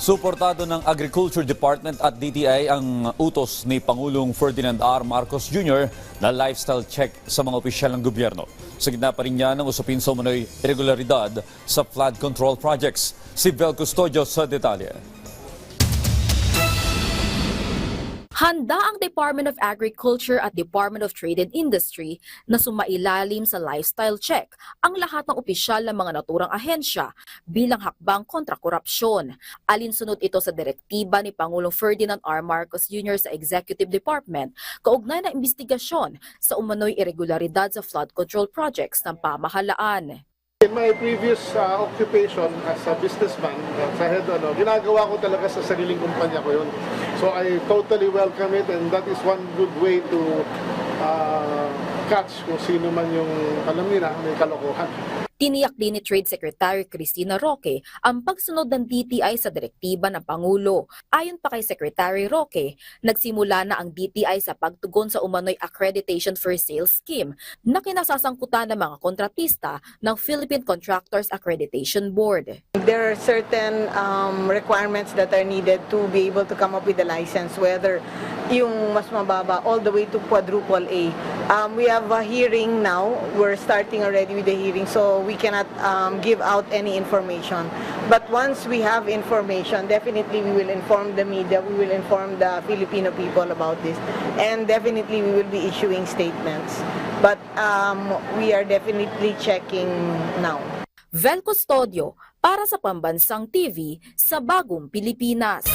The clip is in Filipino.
Suportado ng Agriculture Department at DTI ang utos ni Pangulong Ferdinand R. Marcos Jr. na lifestyle check sa mga opisyal ng gobyerno. Sa gitna pa rin niya ng usapin sa umano'y irregularidad sa flood control projects. Si Vel Custodio sa detalye. Handa ang Department of Agriculture at Department of Trade and Industry na sumailalim sa lifestyle check ang lahat ng opisyal ng mga naturang ahensya bilang hakbang kontra korupsyon. Alinsunod ito sa direktiba ni Pangulong Ferdinand R. Marcos Jr. sa Executive Department kaugnay ng imbestigasyon sa umano'y irregularidad sa flood control projects ng pamahalaan. In my previous occupation as a businessman, sa head, ginagawa ko talaga sa sariling kumpanya ko yun. So I totally welcome it, and that is one good way to catch kung sino man yung, alam nila, may kalokohan. Tiniyak din ni Trade Secretary Cristina Roque ang pagsunod ng DTI sa direktiba ng Pangulo. Ayon pa kay Secretary Roque, nagsimula na ang DTI sa pagtugon sa umano'y Accreditation for Sales Scheme na kinasasangkutan ng mga kontratista ng Philippine Contractors Accreditation Board. There are certain requirements that are needed to be able to come up with a license, whether yung mas mababa all the way to quadruple A. We have a hearing now. We're starting already with the hearing, so we cannot give out any information. But once we have information, definitely we will inform the media, we will inform the Filipino people about this, and definitely we will be issuing statements. But we are definitely checking now. Vel Custodio para sa Pambansang TV sa Bagong Pilipinas.